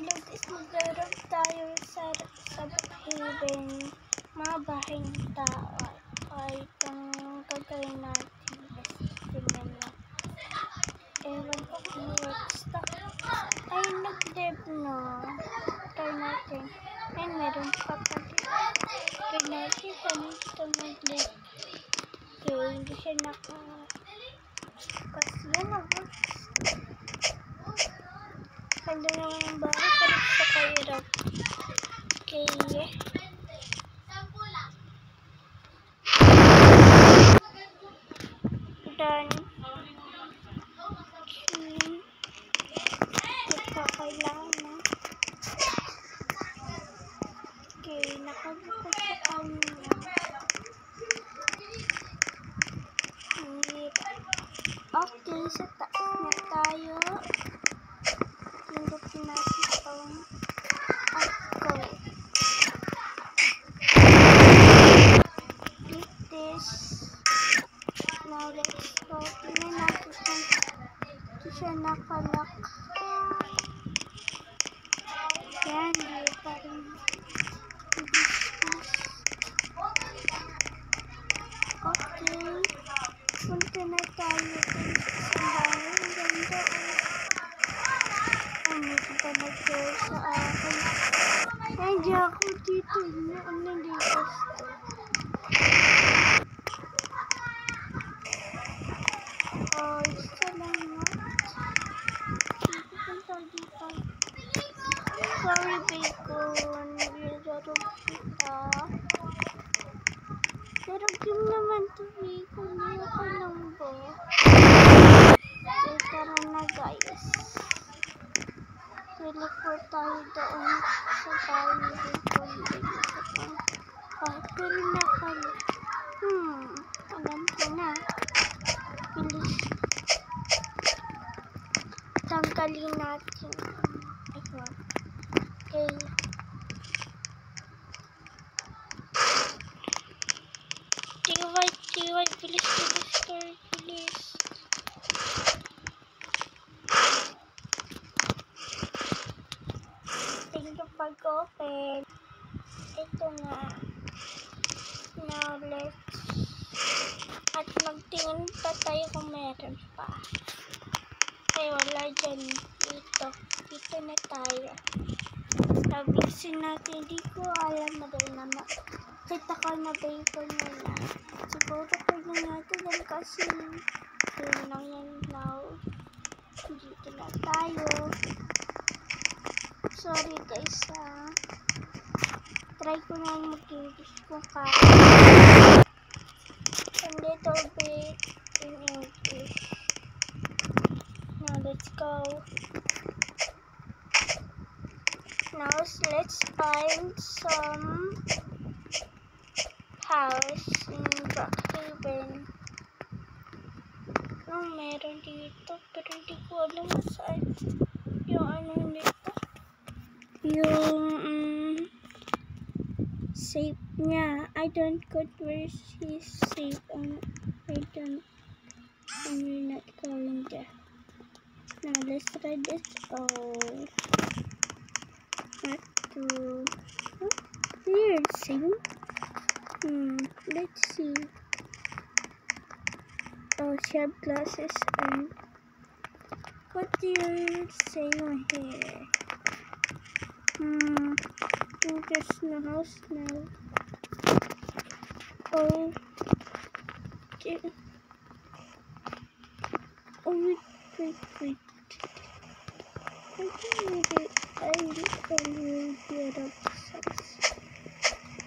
Hello guys, maglarap tayo sa Brookhaven. Mga bahay ng tao. Ay, itong gagawin natin. Tingnan nyo. Ewan ko kung works na. Ay, nag-dev na. Try natin. Ay, meron pa pati. Try natin kung ito mag-dev. Okay, hindi siya naka... Kasi yan na-works. Ganda naman yung bahay, pero sa kahirap. Okay. Done. Okay. Ito kailangan na. Okay, nakabukas sa kanya. Okay, sa taas na tayo. Pindutin natin itong ako. Click this. Now let's go. Tingnan natin kung hindi siya nakalock. Yan, di pa rin. Okay. Punta na tayo dun sa bahay. Ang ganda may kapalagay sa akin. Nandiyan ako dito. Ano dito? Oh, salamat. Dito punta dito. Sorry, bacon. Nilaro kita. Pero game naman to, bacon. Ayoko lang ba? Okay, tara na guys. Teleport tayo doon sa bahay ni Bacon. Pero nakala. Alam ko na. Bilis. Tanggalin natin. Ayun. Okay. TY, bilis. Pag-open. Ito nga. Now let's at magtingin pa tayo kung meron pa. Ay, wala dyan. Dito na tayo. Sabihin natin, hindi ko alam madali naman. Kita ko na bacon muna. Siguro pwede natin yan kasi yun lang yan now. Dito na tayo. Sorry guys try ko na mag-English kung kaya. A little bit in English. Now let's go. Now let's find some house in Brookhaven. Meron dito pero hindi ko alam saan yung ano nito. Yung safe niya. I don't got where she's safe. I'm not going there. Now let's try this. Oh, not to weird thing. Let's see. Oh, she have glasses and what do you say here? There's no house now. Oh, okay. Oh, wait.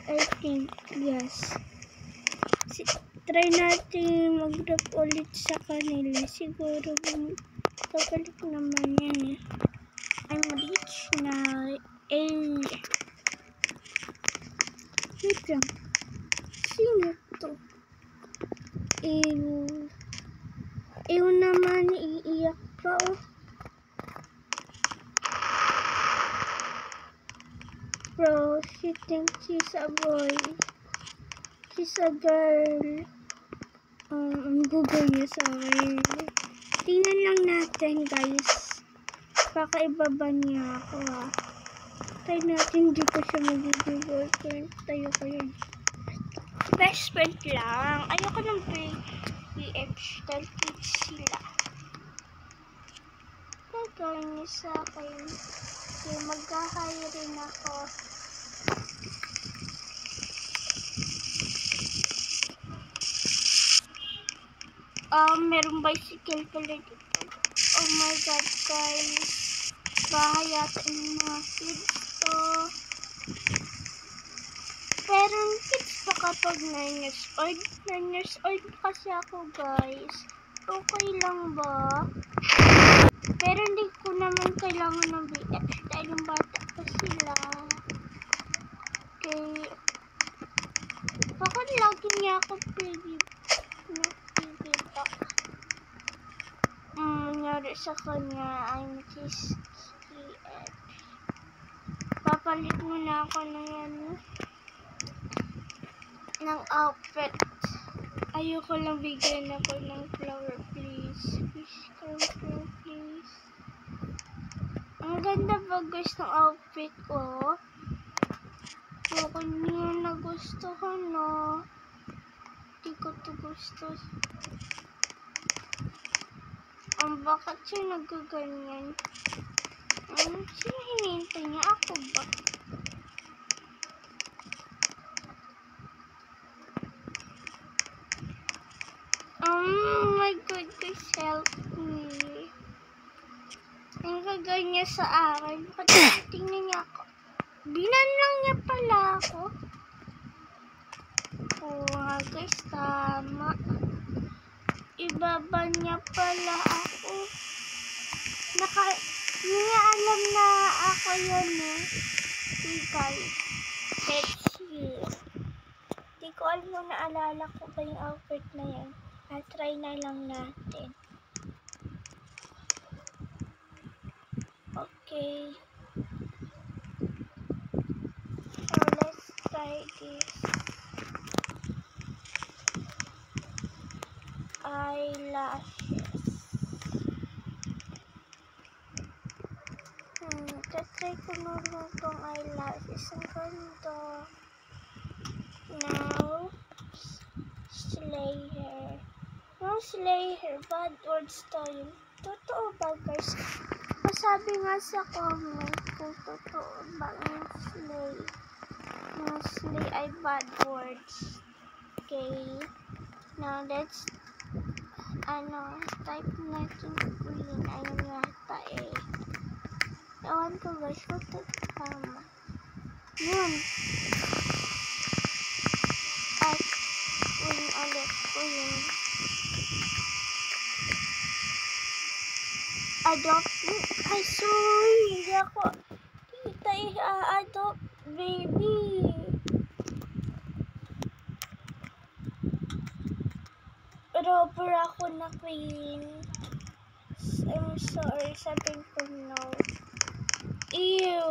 I think, yes. Try natin mag-drop ulit sa kanila. Siguro, babalik naman yan. I'm rich now. Wait lang. Sino to? Ew naman, iiyak pa oh. Bro, she thinks she's a boy. She's a girl. Ang gugo niya sa akin. Tingnan lang natin guys. Kakaibaba niya ako Try natin, hindi ko siya magiging boyfriend. Tayo ko yun. Best friend lang. Ayoko ng BF. Dahil kids sila. Gagawin niya sa akin. Okay, mag-hire rin ako. Merong bicycle pala dito. Oh my god, guys. Bahay yata yung mga kids to. Pero yung kids pa kapag 9 years old. 9 years old kasi ako, guys. Okay lang ba? Pero hindi ko naman kailangan ng BF dahil yung bata pa sila. Okay. Bakit lagi niya ako piggyback? Nangyari sa kanya ay kiss BF. Papalit muna ako ng outfit. Ayoko lang bigyan ako ng flower, please. Flower, please. Ang ganda ba guys ng outfit ko? Kung niyo nagustuhan, no? Hindi ko to gusto. Bakit siya nagaganyan? Sino hinihintay niya? Ako ba? Oh my god, guys, help me. Ang gaganyan sa akin. Bakit tingnan niya ako? Binanlang niya pala ako. Oo nga guys, tama. Ibaba niya pala ako. Hindi niya alam na ako yun guys. Let's see. Hindi ko alam kung naalala ko ba yung outfit na yan. Try na lang natin. Okay. So, let's try this. Eyelashes. Try ko naman itong eyelashes. Ang ganda. Now, Slayer. No, Slayer. Bad words to yun. Totoo ba, guys? Masabi nga sa comment kung totoo ba yung Slay. Yung Slay ay bad words. Okay. Now, let's type natin green. Ayun yata Ewan ko guys, kung tama. Yun. Ay, green ulit. Green. Adopt me. Ay, sorry. Hindi ako. Kita i-adopt, baby. Robber ako na queen. I'm sorry. Sabihin ko no. Ew.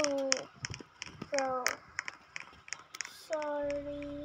Bro. Sorry.